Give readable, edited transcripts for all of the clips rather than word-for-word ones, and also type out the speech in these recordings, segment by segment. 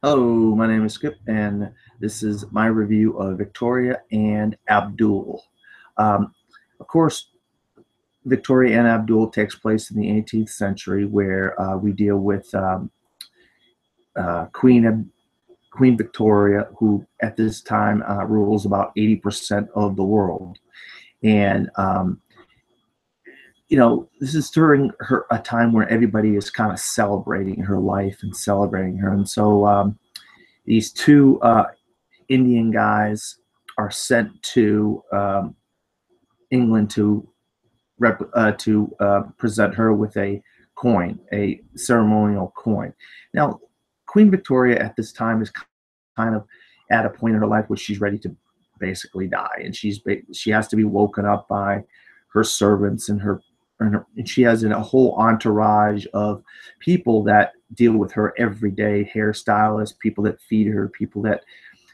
Hello, my name is Skip, and this is my review of Victoria and Abdul. Um, of course, Victoria and Abdul takes place in the 18th century, where we deal with Queen Victoria, who at this time rules about 80% of the world. And this is during a time where everybody is kind of celebrating her life and celebrating her, and so these two Indian guys are sent to England to present her with a coin, a ceremonial coin. Now, Queen Victoria at this time is kind of at a point in her life where she's ready to basically die, and she has to be woken up by her servants and she has a whole entourage of people that deal with her every day: hairstylists, people that feed her, people that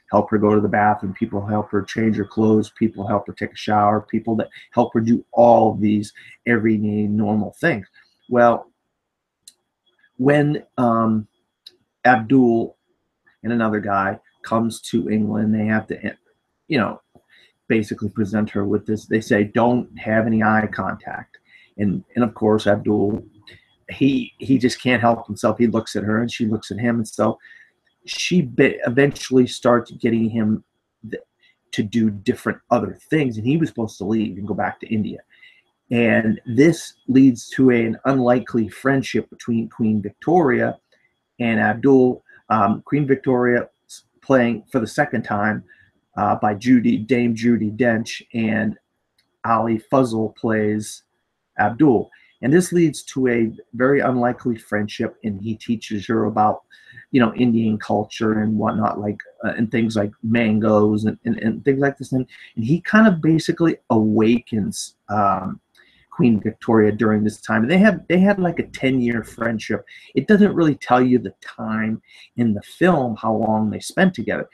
help her go to the bathroom, people help her change her clothes, people help her take a shower, people that help her do all these everyday normal things. Well, when Abdul and another guy comes to England, they have to, you know, basically present her with this. They say, don't have any eye contact. And of course, Abdul, he just can't help himself. He looks at her and she looks at him. And so she eventually starts getting him to do different other things. And he was supposed to leave and go back to India. And this leads to an unlikely friendship between Queen Victoria and Abdul. Queen Victoria playing for the second time by Dame Judy Dench, and Ali Fuzzle plays Abdul. And this leads to a very unlikely friendship, and he teaches her about, Indian culture and whatnot, like and things like mangoes and things like this. And he kind of basically awakens Queen Victoria during this time. And they had like a 10-year friendship. It doesn't really tell you the time in the film how long they spent together,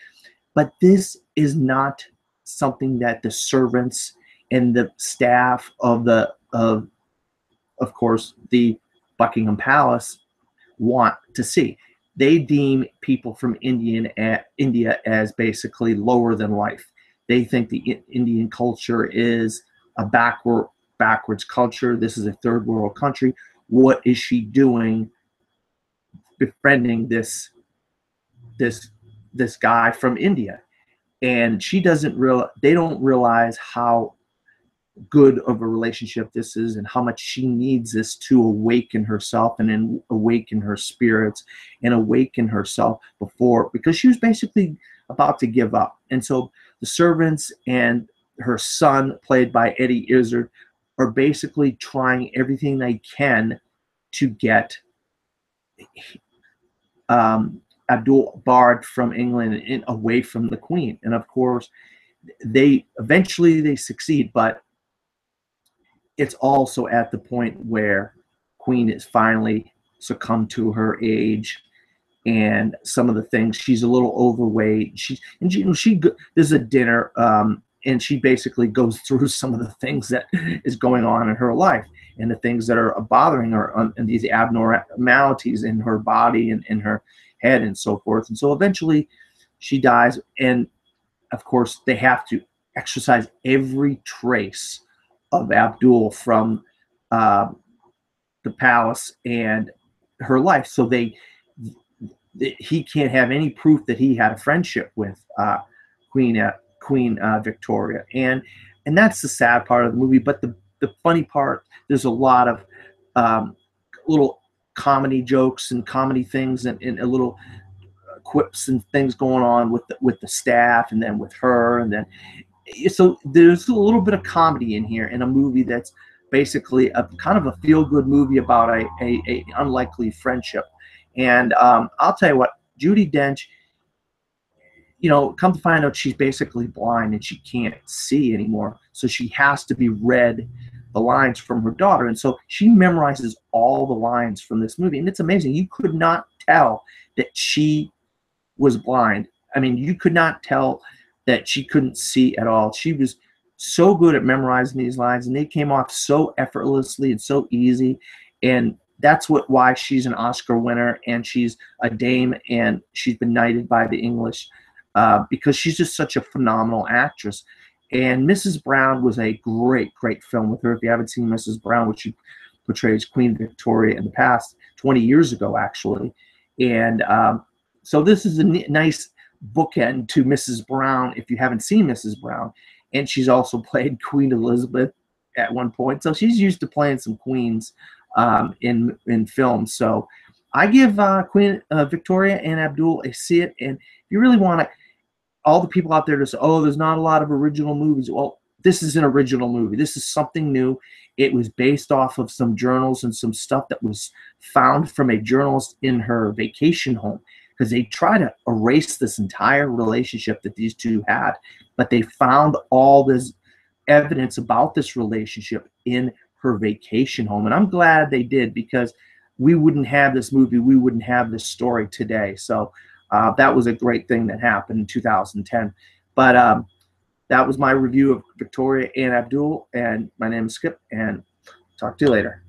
but this is not something that the servants and the staff of course, the Buckingham Palace want to see. They deem people from India as basically lower than life. They think the Indian culture is a backwards culture. This is a third world country. What is she doing befriending this guy from India? And they don't realize how good of a relationship this is, and how much she needs this to awaken herself and then awaken her spirits and awaken herself because she was basically about to give up. And so the servants and her son, played by Eddie Izzard, are basically trying everything they can to get Abdul barred from England and away from the Queen. And of course, they eventually succeed, but it's also at the point where Queen is finally succumbed to her age and some of the things. She's a little overweight. There's a dinner, and she basically goes through some of the things that is going on in her life and the things that are bothering her, and these abnormalities in her body and in her head and so forth. And so eventually she dies, and of course they have to exercise every trace of Abdul from the palace and her life, so he can't have any proof that he had a friendship with Queen Victoria, and that's the sad part of the movie. But the funny part, there's a lot of little comedy jokes and comedy things and a little quips and things going on with the staff, and then with her, and then so there's a little bit of comedy in here in a movie that's basically a kind of a feel-good movie about a unlikely friendship. And I'll tell you what, Judi Dench, come to find out, she's basically blind and she can't see anymore, so she has to be read the lines from her daughter, and so she memorizes all the lines from this movie. And it's amazing, you could not tell that she was blind. I mean, you could not tell that she couldn't see at all. She was so good at memorizing these lines, and they came off so effortlessly and so easy. And that's why she's an Oscar winner, and she's a dame, and she's been knighted by the English because she's just such a phenomenal actress. And Mrs. Brown was a great, great film with her. If you haven't seen Mrs. Brown, which she portrays Queen Victoria in the past, 20 years ago, actually. And so this is a nice bookend to Mrs. Brown if you haven't seen Mrs. Brown. And she's also played Queen Elizabeth at one point. So she's used to playing some queens in films. So I give Queen Victoria and Abdul a see it. And if you really want to, all the people out there to say, oh, there's not a lot of original movies. Well, this is an original movie. This is something new. It was based off of some journals and some stuff that was found from a journalist in her vacation home, because they try to erase this entire relationship that these two had, but they found all this evidence about this relationship in her vacation home. And I'm glad they did, because we wouldn't have this movie, we wouldn't have this story today. So that was a great thing that happened in 2010. But that was my review of Victoria and Abdul, and my name is Skip, and talk to you later.